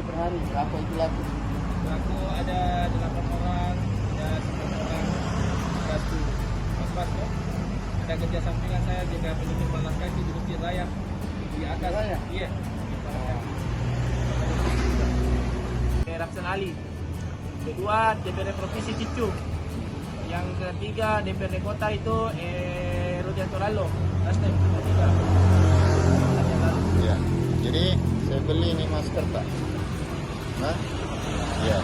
per hari? Berapa itu laku? Aku ada 8 orang, ada 9 orang, satu pas kok. Ada kerja sampingan saya juga penutupan alas kaki di Bukit Raya di atas. Raya? Iya. Rapsen Ali. Kedua DPRD Provinsi Cicu. Yang ketiga DPRD Kota itu Rudianto Ralo. Nasdem ketiga. Ya. Jadi saya beli ini masker Pak. Hah? Ya.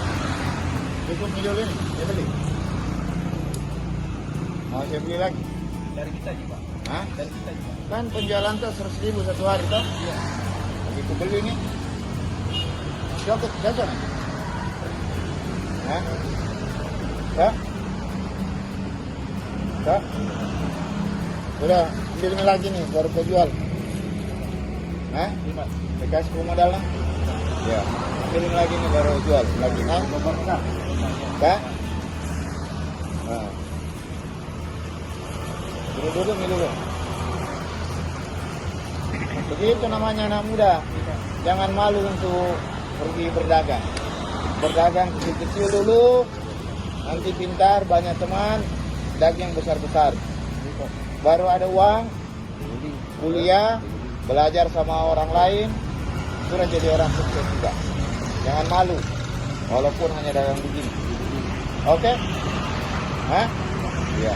Cukup nih dulu ini, saya beli. Mau saya beli lagi? Dari kita juga. Hah? Dari kita juga. Kan penjualan tuh 100.000 satu hari toh? Iya. Begitu beli ini. Cocok, cocok. Hah? Hah? Hah? Udah, ambil ini lagi nih, baru kau jual. Hah? Lima. Dikasih modal lah. Ya, ambil ini lagi nih, baru jual. Lagi, hah? Hah? Nah. Dulu nih dulu. Begitu namanya anak muda. Jangan malu untuk pergi berdagang. Berdagang kecil-kecil dulu. Nanti pintar, banyak teman, daging besar-besar. Baru ada uang, kuliah, belajar sama orang lain, sudah jadi orang sukses juga. Jangan malu, walaupun hanya dagang begini. Oke? Hah? Iya.